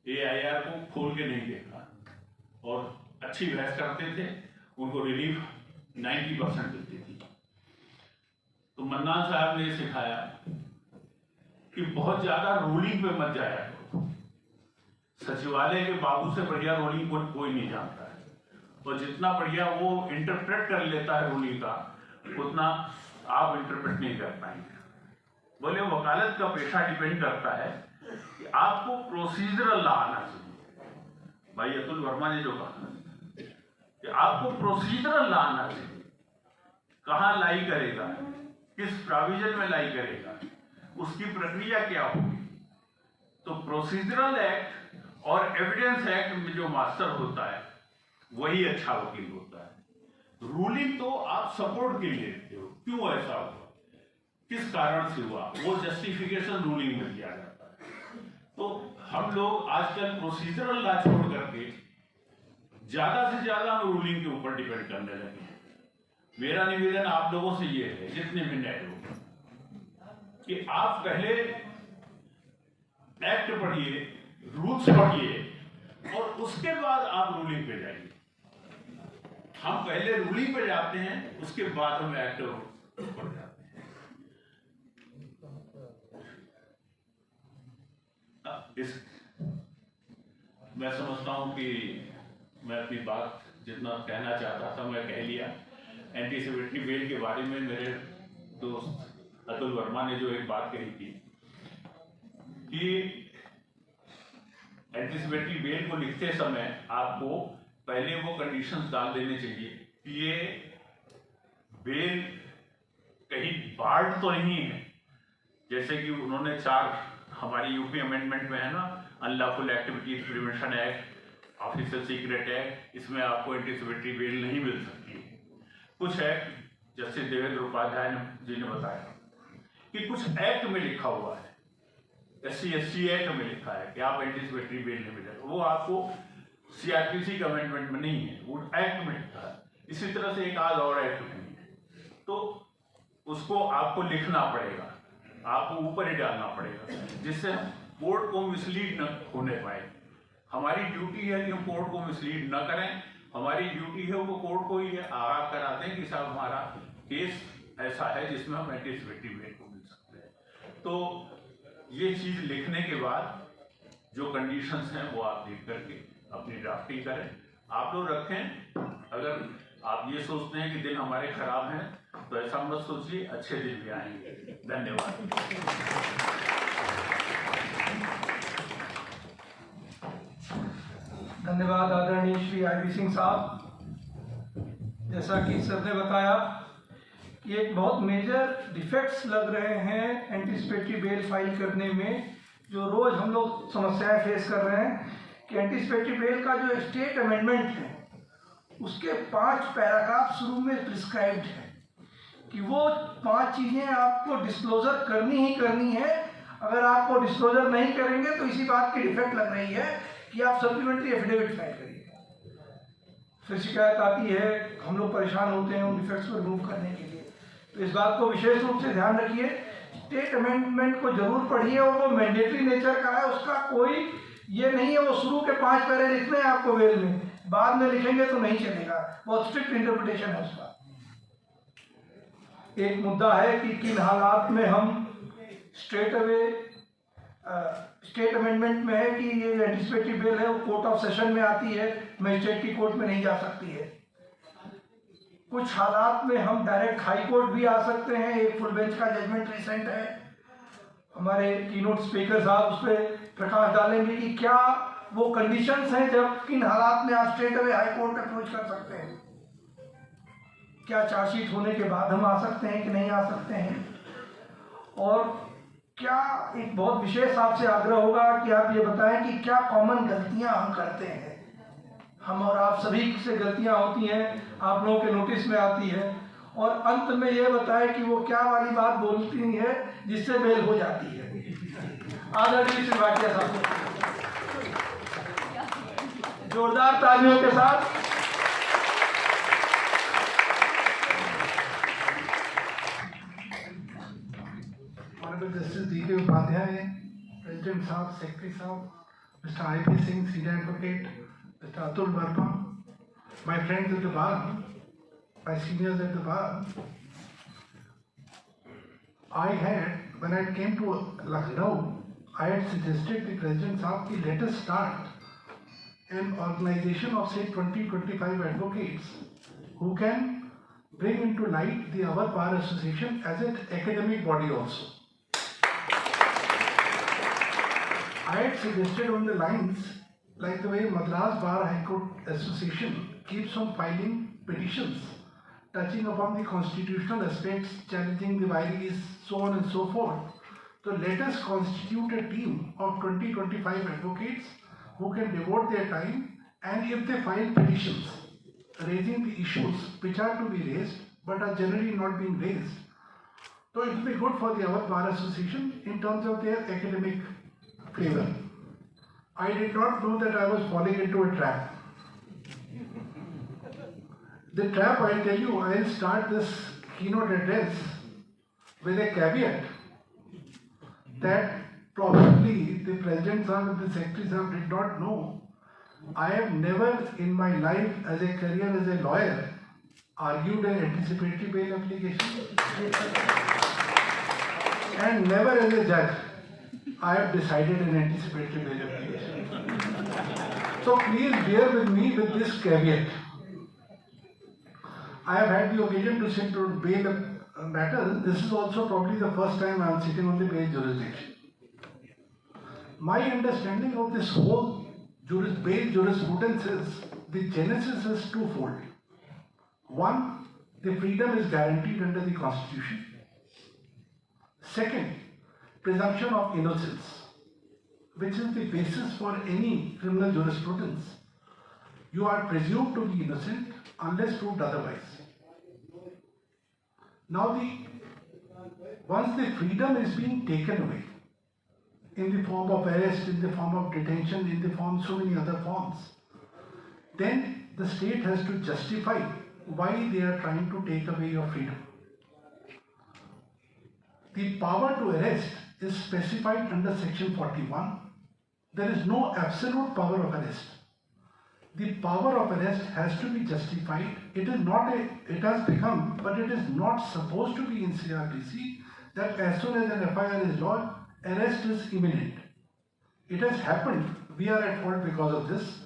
AIR को खोल के नहीं देखा और अच्छी बहस करते थे, उनको रिलीफ 90% मिलती थी। तो मन्नान साहब ने सिखाया कि बहुत ज्यादा रूलिंग पे मत जाया करो। सचिवालय के बाबू से बढ़िया रूलिंग को कोई नहीं जानता है, और जितना बढ़िया वो इंटरप्रेट कर लेता है रूलिंग का, उतना आप इंटरप्रेट नहीं कर पाएंगे। बोले वकालत का पेशा डिपेंड करता है कि आपको प्रोसीजरल लॉ आना चाहिए। भाई अतुल वर्मा ने जो कहा कि आपको प्रोसीजरल लॉ आना चाहिए, कहाँ लाई करेगा, किस प्रोविजन में लाई करेगा, उसकी प्रक्रिया क्या होगी। तो प्रोसीजरल एक्ट और एविडेंस एक्ट में जो मास्टर होता है वही अच्छा वकील होता है। रूलिंग तो आप सपोर्ट के लिए लेते हो, क्यों ऐसा हुआ, किस कारण से हुआ, वो जस्टिफिकेशन रूलिंग में किया जाता है। तो हम लोग आजकल प्रोसीजरल लॉ छोड़ करके ज्यादा से ज्यादा हम रूलिंग के ऊपर डिपेंड करने लगे हैं। मेरा निवेदन आप लोगों से ये है, जितने भी नए लोग, कि आप पहले एक्ट पढ़िए, रूल्स पढ़िए और उसके बाद आप रूलिंग पे जाइए। हम पहले रूलिंग पे जाते हैं, उसके बाद हम एक्ट पर जाते हैं। मैं समझता हूं कि मैं अपनी बात जितना कहना चाहता था मैं कह लिया। एंटीसिपेटरी बेल के बारे में मेरे दोस्त अतुल वर्मा ने जो एक बात कही थी कि एंटीसिपेटरी बेल को लिखते समय आपको पहले वो कंडीशंस डाल देने चाहिए कि ये बेल कहीं बार्ड तो नहीं है। जैसे कि उन्होंने 4 हमारी यूपी अमेंडमेंट में है ना, unlawful activities prevention act, official secret act, इसमें आपको एंटीसिपेटरी बेल नहीं मिल सकती है। कुछ एक्ट जैसे देवेंद्र उपाध्याय जी ने बताया कि कुछ एक्ट में लिखा हुआ है, SC/ST एक्ट में लिखा है कि आप एंटीसिपेटरी बेल नहीं मिलेगा, वो आपको CRPC का अमेंडमेंट में नहीं है, वो एक्ट में लिखा है। इसी तरह से एक आध और एक्ट में है, तो उसको आपको लिखना पड़ेगा, आपको ऊपर ही डालना पड़ेगा, जिससे कोर्ट को मिसलीड न होने पाए। हमारी ड्यूटी है कि हम कोर्ट को मिसलीड न करें। हमारी ड्यूटी है वो कोर्ट को ये आगाह करा दें कि साहब हमारा केस ऐसा है जिसमें हम एंटीसिपेटरी बेल को मिल सकते हैं। तो ये चीज लिखने के बाद जो कंडीशंस हैं वो आप देख करके अपनी ड्राफ्टिंग करें, आप लोग रखें। अगर आप ये सोचते हैं कि दिन हमारे खराब हैं तो ऐसा मत सोचिए, अच्छे दिन भी आएंगे। धन्यवाद। धन्यवाद आदरणीय श्री IB सिंह साहब। जैसा कि सर ने बताया कि एक बहुत मेजर डिफेक्ट्स लग रहे हैं एंटीसिपेटरी बेल फाइल करने में, जो रोज हम लोग समस्याएं फेस कर रहे हैं कि एंटीसिपेटरी बेल का जो स्टेट अमेंडमेंट है उसके 5 पैराग्राफ शुरू में प्रिस्क्राइब्ड है कि वो 5 चीजें आपको डिस्क्लोजर करनी ही करनी है अगर आपको डिस्क्लोजर नहीं करेंगे तो इसी बात की डिफेक्ट लग रही है कि आप सप्लीमेंट्री एफिडेविट फाइल करिए। फिर शिकायत आती है, हम लोग परेशान होते हैं उन डिफेक्ट्स को रिमूव करने के लिए। तो इस बात को विशेष रूप से ध्यान रखिए, स्टेट अमेंडमेंट को जरूर पढ़िए और वो मैंडेटरी नेचर का है, उसका कोई ये नहीं है वो शुरू के 5 पैरे लिखने हैं आपको वेल में, बाद में लिखेंगे तो नहीं चलेगा, बहुत स्ट्रिक्ट इंटरप्रिटेशन है उसका। एक मुद्दा है कि किन हालात में हम स्ट्रेट अवे स्टेट अमेंडमेंट में है कि ये एंटिसिपेटरी बेल है वो कोर्ट ऑफ सेशन में आती है, मजिस्ट्रेट की कोर्ट में नहीं जा सकती है। कुछ हालात में हम डायरेक्ट हाई कोर्ट भी आ सकते हैं। एक फुल बेंच का जजमेंट रिसेंट है, हमारे कीनोट स्पीकर साहब उस पर प्रकाश डालेंगे कि क्या वो कंडीशंस हैं जब किन हालात में आप straight away high court approach कर सकते हैं। क्या चार्जशीट होने के बाद हम आ सकते हैं कि नहीं आ सकते हैं, और क्या एक बहुत विशेष आपसे आग्रह होगा कि आप ये बताएं कि क्या कॉमन गलतियां हम करते हैं। हम और आप सभी से गलतियां होती हैं, आप लोगों के नोटिस में आती है, और अंत में ये बताएं कि वो क्या वाली बात बोलती है जिससे बेल हो जाती है। आदरणीय श्री भाटिया साहब, जोरदार तालियों के साथ। Justice D.K. उपाध्याय, प्रेसिडेंट साहब, सेक्रेटरी साहब, mister I.P. Singh, senior advocate, Mr. Atul Verma, my friends at the bar, my seniors at the bar, when I came to Lucknow, I had suggested the President Saab ki let us start an organization of say 20-25 advocates who can bring into light the Awadh Bar Association as an academic body also. I had suggested on the lines like the way Madras Bar High Court Association keeps on filing petitions touching upon the constitutional aspects, challenging the violations, so on and so forth. So let us constitute a team of 20-25 advocates who can devote their time, and if they file petitions raising the issues which are to be raised but are generally not being raised, so it will be good for the Awadh Bar Association in terms of their academic flavor. I did not know that I was falling into a trap. The trap, I'll tell you, I'll start this keynote address with a caveat that probably the President Sahab and the Secretary Sahab did not know. I have never in my life as a career as a lawyer argued an anticipatory bail application, and never as a judge I have decided an anticipatory bail application. So please bear with me with this caveat. I have had the occasion to sit on bail matters. This is also probably the first time I am sitting on the bail jurisdiction. My understanding of this whole bail jurisprudence is the genesis is twofold. One, the freedom is guaranteed under the Constitution. Second, presumption of innocence, which is the basis for any criminal jurisprudence. You are presumed to be innocent unless proved otherwise. Now, once the freedom is being taken away in the form of arrest, in the form of detention, in the form of so many other forms, then the state has to justify why they are trying to take away your freedom. The power to arrest is specified under Section 41. There is no absolute power of arrest. The power of arrest has to be justified. It has become, but it is not supposed to be in CRPC that as soon as an FIR is lodged, arrest is imminent. It has happened. We are at fault because of this.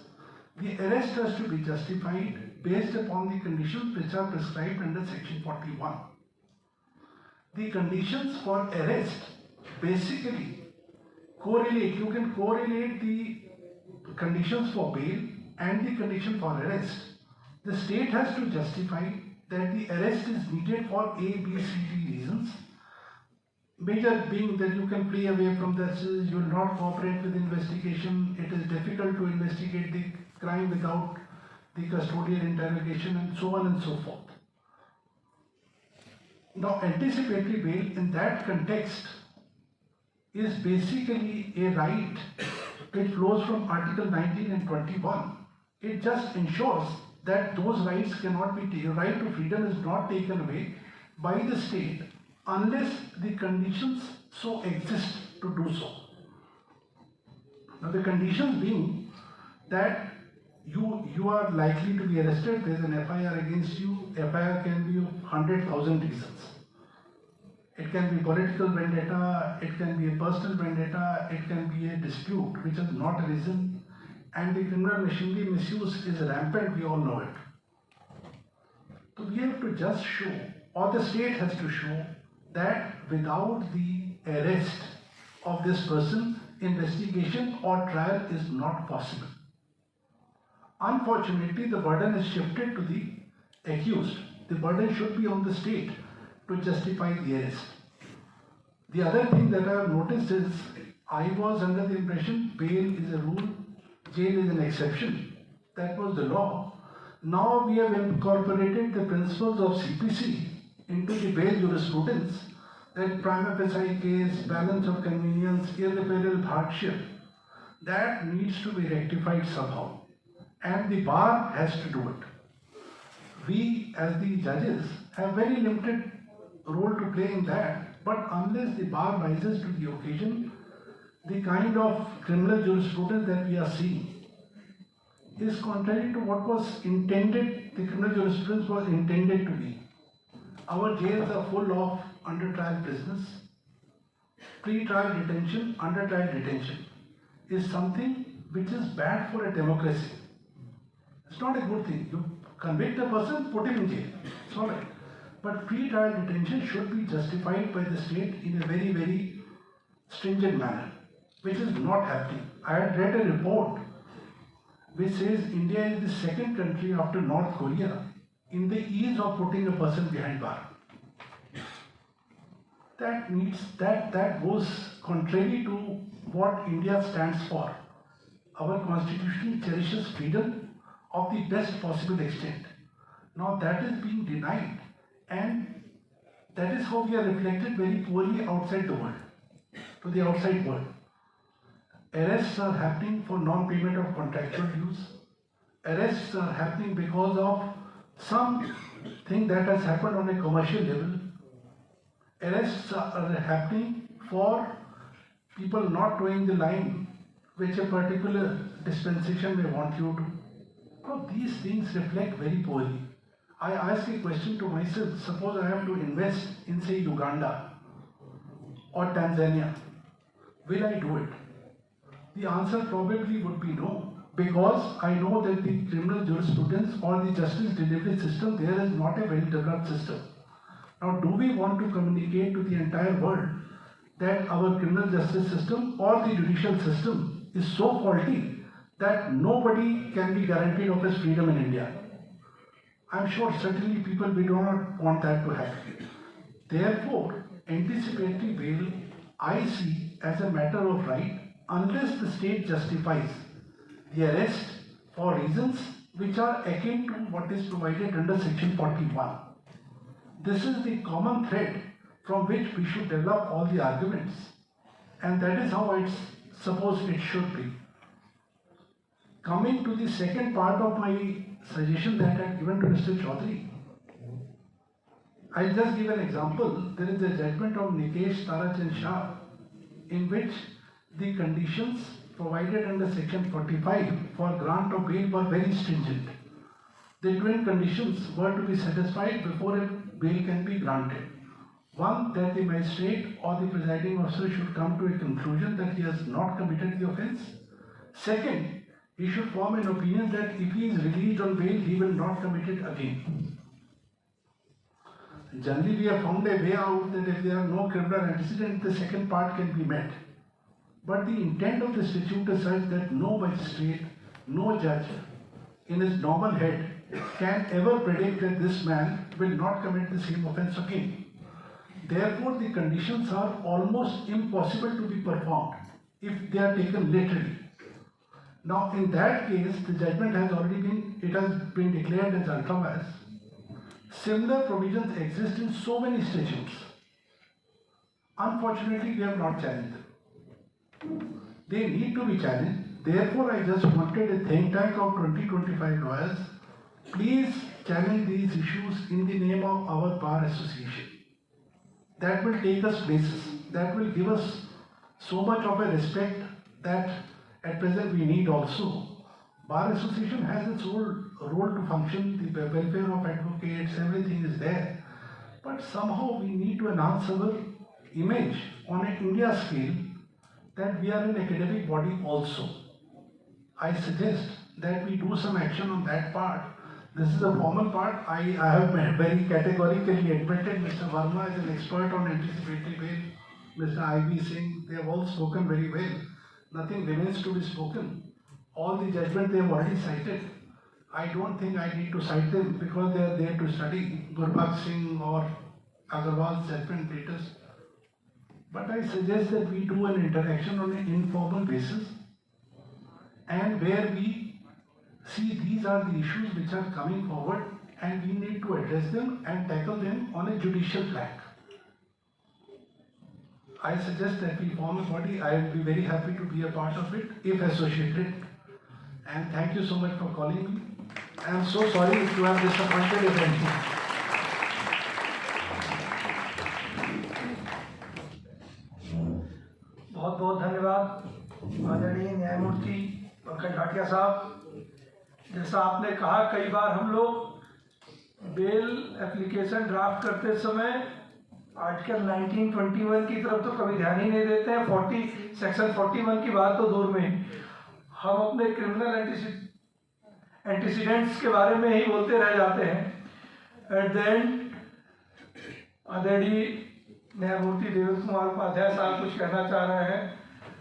The arrest has to be justified based upon the conditions which are prescribed under Section 41. The conditions for arrest basically correlate. You can correlate the conditions for bail and the condition for arrest. The state has to justify that the arrest is needed for A, B, C, D reasons. Major being that you can flee away from the citizens, you will not cooperate with investigation, it is difficult to investigate the crime without the custodial interrogation, and so on and so forth. Now, anticipatory bail in that context is basically a right which flows from Article 19 and 21. It just ensures that those rights cannot be taken, right to freedom is not taken away by the state unless the conditions so exist to do so. Now the conditions being that you are likely to be arrested, there is an FIR against you, FIR can be of 100,000 reasons. It can be political vendetta, it can be a personal vendetta, it can be a dispute which has not arisen, and the criminal machinery misuse is rampant, we all know it. So we have to just show, or the state has to show, that without the arrest of this person, investigation or trial is not possible. Unfortunately, the burden is shifted to the accused. The burden should be on the state to justify the arrest. The other thing that I have noticed is, I was under the impression bail is a rule, jail is an exception. That was the law. Now we have incorporated the principles of CPC into the bail jurisprudence, that prima facie case, balance of convenience, irreparable hardship, that needs to be rectified somehow. And the bar has to do it. We as the judges have very limited role to play in that, but unless the bar rises to the occasion, the kind of criminal jurisprudence that we are seeing is contrary to what was intended, the criminal jurisprudence was intended to be. Our jails are full of under trial prisoners. Pre-trial detention, under trial detention is something which is bad for a democracy. It's not a good thing. You convict a person, put him in jail. It's all right. But pre-trial detention should be justified by the state in a very, very stringent manner, which is not happening. I had read a report which says India is the second country after North Korea in the ease of putting a person behind bar. That goes contrary to what India stands for. Our constitution cherishes freedom of the best possible extent. Now that is being denied, and that is how we are reflected very poorly outside the world, to the outside world. Arrests are happening for non-payment of contractual dues. Arrests are happening because of something that has happened on a commercial level. Arrests are happening for people not toeing the line which a particular dispensation may want you to. Now, these things reflect very poorly. I ask a question to myself, suppose I have to invest in, say, Uganda or Tanzania, will I do it? The answer probably would be no, because I know that the criminal jurisprudence or the justice delivery system there is not a well-developed system. Now, do we want to communicate to the entire world that our criminal justice system or the judicial system is so faulty that nobody can be guaranteed of his freedom in India? I'm sure certainly people, we do not want that to happen. Therefore, anticipatory bail I see as a matter of right unless the state justifies the arrest for reasons which are akin to what is provided under Section 41. This is the common thread from which we should develop all the arguments, and that is how I suppose it should be. Coming to the second part of my suggestion that I had given to Mr. Chaudhary, I'll just give an example. There is a judgment of Nikesh Tarachand Shah in which the conditions provided under Section 45 for grant of bail were very stringent. The twin conditions were to be satisfied before a bail can be granted. One, that the magistrate or the presiding officer should come to a conclusion that he has not committed the offence. Second, he should form an opinion that if he is released on bail, he will not commit it again. Generally, we have found a way out that if there are no criminal antecedents, the second part can be met. But the intent of the statute is such that no magistrate, no judge in his normal head can ever predict that this man will not commit the same offence again. Therefore, the conditions are almost impossible to be performed if they are taken literally. Now, in that case, the judgment has already been declared as ultra vires. Similar provisions exist in so many statutes. Unfortunately, we have not challenged them. They need to be challenged. Therefore, I just wanted a think tank of 20-25 lawyers. Please challenge these issues in the name of our bar association. That will take us places. That will give us so much of a respect that at present we need also. Bar association has its own role to function, the welfare of advocates, everything is there. But somehow we need to enhance our image on an India scale that we are an academic body also. I suggest that we do some action on that part. This is a formal part. I have very categorically admitted Mr. Verma is an expert on anticipatory bail. Mr. I.B. Singh, they have all spoken very well. Nothing remains to be spoken. All the judgment they have already cited. I don't think I need to cite them because they are there to study Gurbakh Singh or Agarwal's judgment latest. But I suggest that we do an interaction on an informal basis and where we see these are the issues which are coming forward and we need to address them and tackle them on a judicial track. I suggest that we form a body. I will be very happy to be a part of it if associated. And thank you so much for calling me. I am so sorry if you are disappointed if anything. बहुत बहुत धन्यवाद आदरणीय न्यायमूर्ति पंकज भाटिया साहब। जैसा आपने कहा, कई बार हम लोग बेल एप्लीकेशन ड्राफ्ट करते समय आर्टिकल 1921 की तरफ तो कभी ध्यान ही नहीं देते हैं। सेक्शन 41 की बात तो दूर में, हम अपने क्रिमिनल एंटीसीडेंट्स के बारे में ही बोलते रह जाते हैं। एट द एंड आदरणीय न्यायमूर्ति देवेंद्र कुमार उपाध्याय साहब कुछ कहना चाह रहे हैं,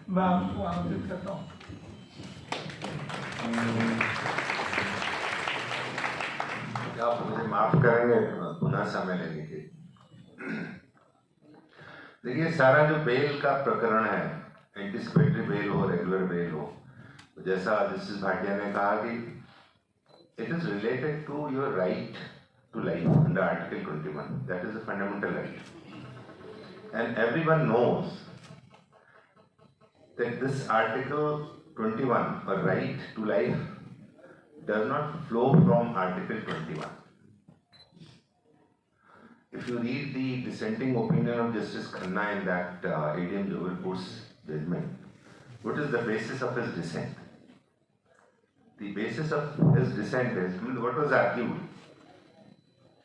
मैं आपको आमंत्रित करता हूँ। आप मुझे माफ करेंगे पुनः समय लेने के। देखिए, सारा जो बेल का प्रकरण है, एंटिसिपेटरी बेल हो, रेगुलर बेल हो, जैसा जस्टिस भाटिया ने कहा कि it is related to your right to life under article 21, that is a fundamental right, and everyone knows that this article 21, or right to life, does not flow from article 21. If you read the dissenting opinion of Justice Khanna in that ADM Jabalpur's judgment, what is the basis of his dissent? The basis of his dissent is, what was argued?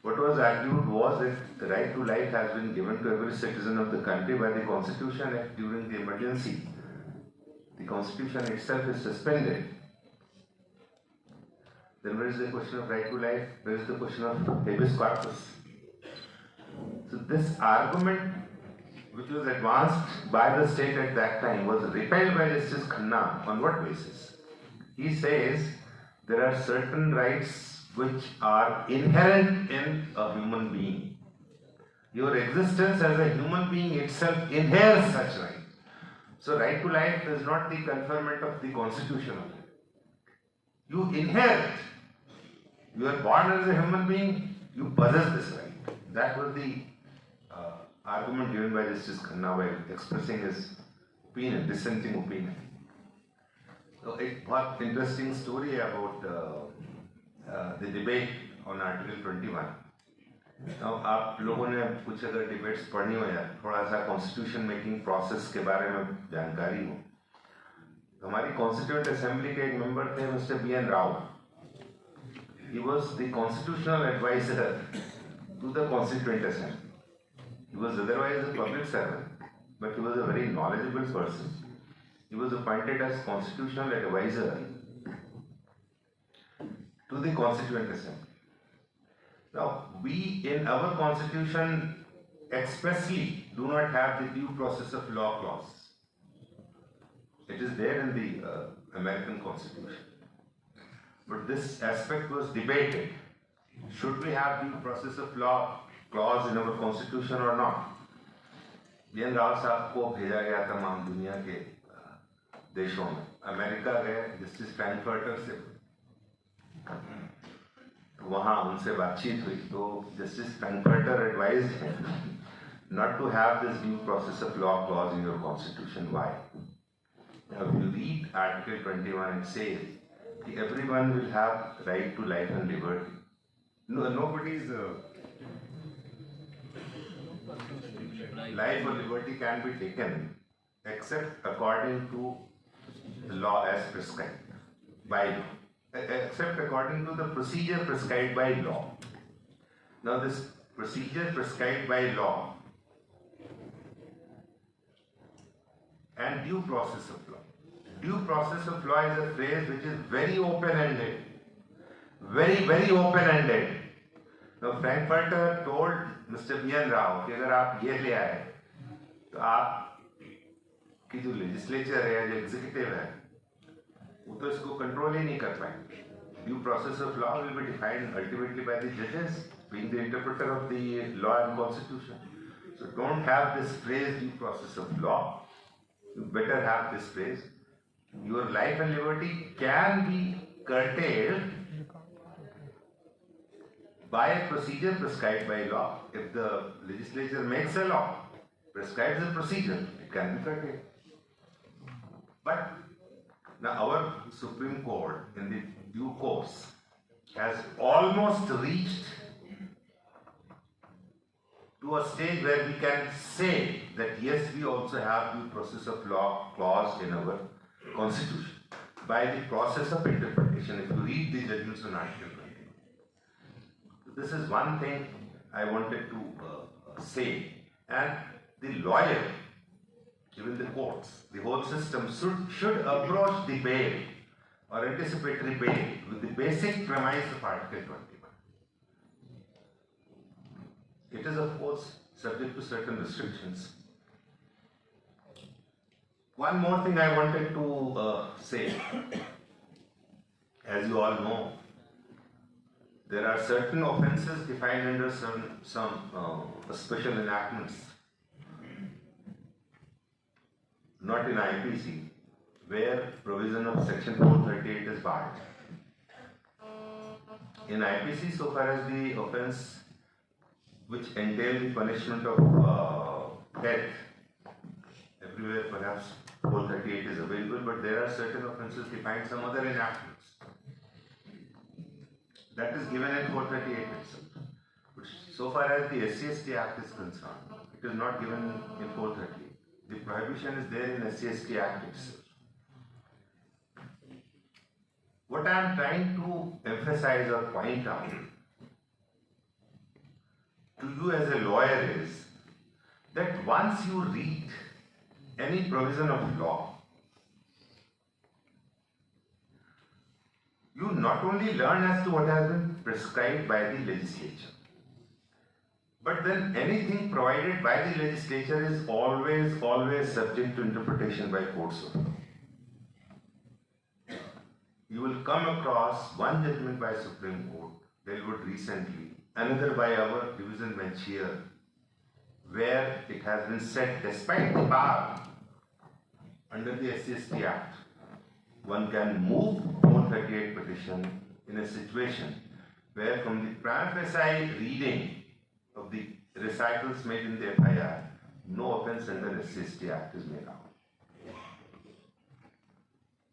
What was argued was that the right to life has been given to every citizen of the country by the Constitution Act during the emergency. The Constitution itself is suspended. Then where is the question of right to life? Where is the question of habeas corpus? So this argument, which was advanced by the state at that time, was repelled by Justice Khanna. On what basis? He says there are certain rights which are inherent in a human being. Your existence as a human being itself inheres such right. So right to life is not the conferment of the Constitution. You inherit. You are born as a human being, you possess this right. That was the argument given by Justice Khanna while expressing his opinion, dissenting opinion. So एक बहुत interesting story about the debate on Article 21. Now, आप लोगों ने कुछ अगर डिबेट्स पढ़नी हो या थोड़ा सा कॉन्स्टिट्यूशन मेकिंग प्रोसेस के बारे में जानकारी हो, हमारी कॉन्स्टिट्यूएंट असेंबली के एक मेंबर थे mister B.N. Rao. He was the constitutional advisor to the Constituent Assembly. He was otherwise a public servant, but he was a very knowledgeable person. He was appointed as constitutional advisor to the Constituent Assembly. Now, we in our constitution expressly do not have the due process of law clause. It is there in the American Constitution. But this aspect was debated. Should we have due process of law clause in our constitution or not? B.N. Rao साहब को भेजा गया तमाम दुनिया के देशों में। अमेरिका गए जस्टिस फ्रैंकफर्टर से, वहाँ उनसे बातचीत हुई तो justice Frankfurter advised not to have this due process of law clause in your constitution. Why? Now, if you read Article 21, it says that everyone will have right to life and liberty. Nobody's life or liberty can be taken except according to the law as prescribed by law, except according to the procedure prescribed by law. Now, this procedure prescribed by law and due process of law. Due process of law is a phrase which is very open-ended, very open-ended. Now, Frankfurter told Mr. B.N. Rao कि अगर आप ये ले आए तो आप की जो legislature है, जो executive है, वो तो इसको control ही नहीं कर पाएंगे. Due process of law will be defined ultimately by the judges, being the interpreter of the law and constitution. So don't have this phrase due process of law. You better have this phrase. Your life and liberty can be curtailed by a procedure prescribed by law. If the legislature makes a law, prescribes a procedure, it can be curtailed. But now our Supreme Court in the due course has almost reached to a stage where we can say that yes, we also have due process of law clause in our constitution by the process of interpretation. If you read the judgments on Article 20. This is one thing I wanted to say. And the lawyer, even the courts, the whole system should approach the bail or anticipatory bail with the basic premise of Article 21. It is, of course, subject to certain restrictions. One more thing I wanted to say. As you all know, there are certain offences defined under some special enactments, not in IPC, where provision of Section 438 is barred. In IPC, so far as the offence which entail the punishment of death, everywhere perhaps 438 is available, but there are certain offences defined some other enactments. That is given in 438 itself. But so far as the SC/ST Act is concerned, it is not given in 438. The prohibition is there in SC/ST Act itself. What I am trying to emphasize or point out to you as a lawyer is that once you read any provision of law, you not only learn as to what has been prescribed by the legislature, but then anything provided by the legislature is always subject to interpretation by courts of law. You will come across one judgment by Supreme Court, delivered recently, another by our division bench here, where it has been said, despite the bar under the SC/ST Act, one can move 438 petition in a situation where from the prima facie reading of the recitals made in the FIR, no offence under SC/ST Act is made out.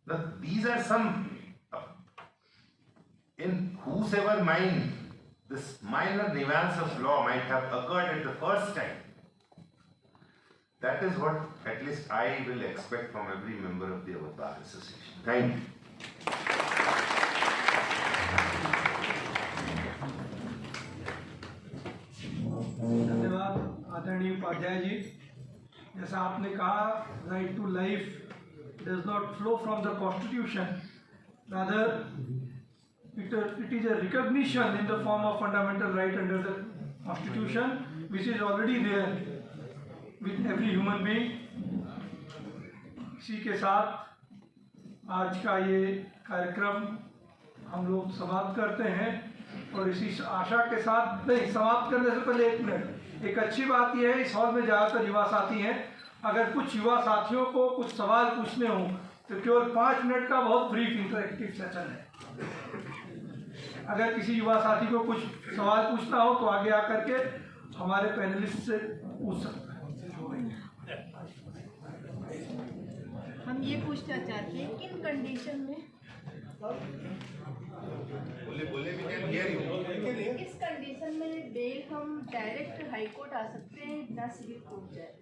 Now, these are some, in whosever mind this minor nuance of law might have occurred at the first time. That is what at least I will expect from every member of the Bar Association. Thank you. धन्यवाद आदरणीय उपाध्याय जी. जैसा आपने कहा, right to life does not flow from the constitution, rather it is a recognition in the form of fundamental right under the constitution, which is already there with every human being. इसी के साथ आज का ये कार्यक्रम हम लोग समाप्त करते हैं, और इसी आशा के साथ, नहीं, समाप्त करने से पहले एक मिनट, एक अच्छी बात यह है इस हॉल में ज़्यादातर युवा साथी हैं. अगर कुछ युवा साथियों को कुछ सवाल पूछने हो तो केवल 5 मिनट का बहुत ब्रीफ इंटरेक्टिव सेशन है. अगर किसी युवा साथी को कुछ सवाल पूछना हो तो आगे आकर के हमारे पैनलिस्ट से पूछ सकता है. ये पूछना चाहते हैं किन कंडीशन में इस कंडीशन में बेल हम डायरेक्ट हाई कोर्ट आ सकते हैं बिना सिविल कोर्ट जाए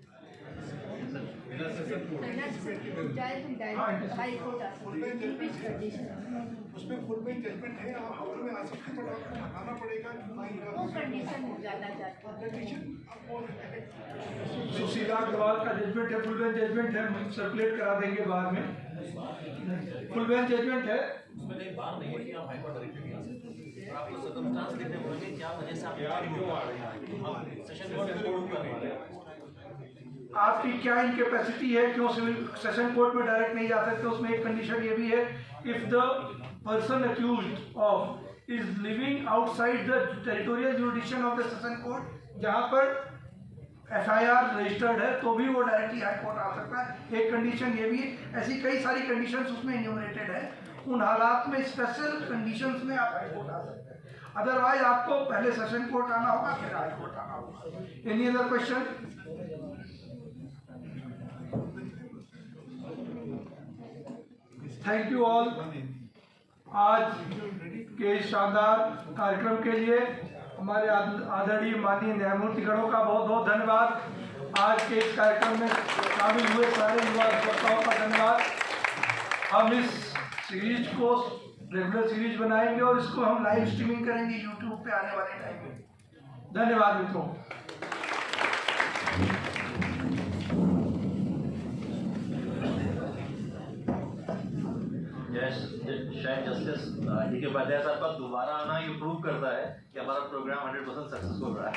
बिना सिविल कोर्ट जाए तो डायरेक्ट हाई कोर्ट आ सकते हैं किस कंडीशन उसमें फुल बेंच जजमेंट है, आप कोर्ट में आ सकते हैं, बट आपको बताना पड़ेगा कि वो कंडीशन जानना चाहते हैं कंडीशन आपको सुशीला अग्रवाल का जजमेंट है, फुल बेंच जजमेंट है, हम सर्कुलेट करा देंगे बाद में। फुल बेंच जजमेंट है, उसमें कहीं बात नहीं है कि आप हाईकोर्ट डायरेक्टली आ सकते हैं। और आपको सर्कमस्टांस लिखने पड़ेंगे क्या वजह से आप सेशन कोर्ट में कोर्ट कर रहे हैं। आपकी क्या इनकेपेसिटी है, क्यों सिविल सेशन कोर्ट में डायरेक्ट नहीं जा सकते। उसमें एक कंडीशन ये भी है, if the person accused of is living outside the territorial jurisdiction of the session court, जहां पर FIR रजिस्टर्ड है तो भी वो डायरेक्टली हाई कोर्ट आ सकता है। एक कंडीशन ये भी है, ऐसी कई सारी कंडीशंस उसमें इन्यूमरेटेड है। उन हालात में स्पेशल कंडीशंस में आप हाई कोर्ट आ सकते हैं, अदरवाइज आपको पहले सेशन कोर्ट आना होगा फिर हाई कोर्ट आना होगा। Any other question? Thank you all आज के शानदार कार्यक्रम के लिए। हमारे आदरणीय माननीय न्यायमूर्तिगणों का बहुत बहुत धन्यवाद। आज के इस कार्यक्रम में शामिल हुए सारे युवा वक्ताओं का धन्यवाद। हम इस सीरीज को रेगुलर सीरीज बनाएंगे और इसको हम लाइव स्ट्रीमिंग करेंगे यूट्यूब पे आने वाले टाइम में। धन्यवाद मित्रों। शायद जस्टिस DK उपाध्याय साहब का दोबारा आना ये प्रूव करता है कि हमारा प्रोग्राम 100% सक्सेसफुल रहा है।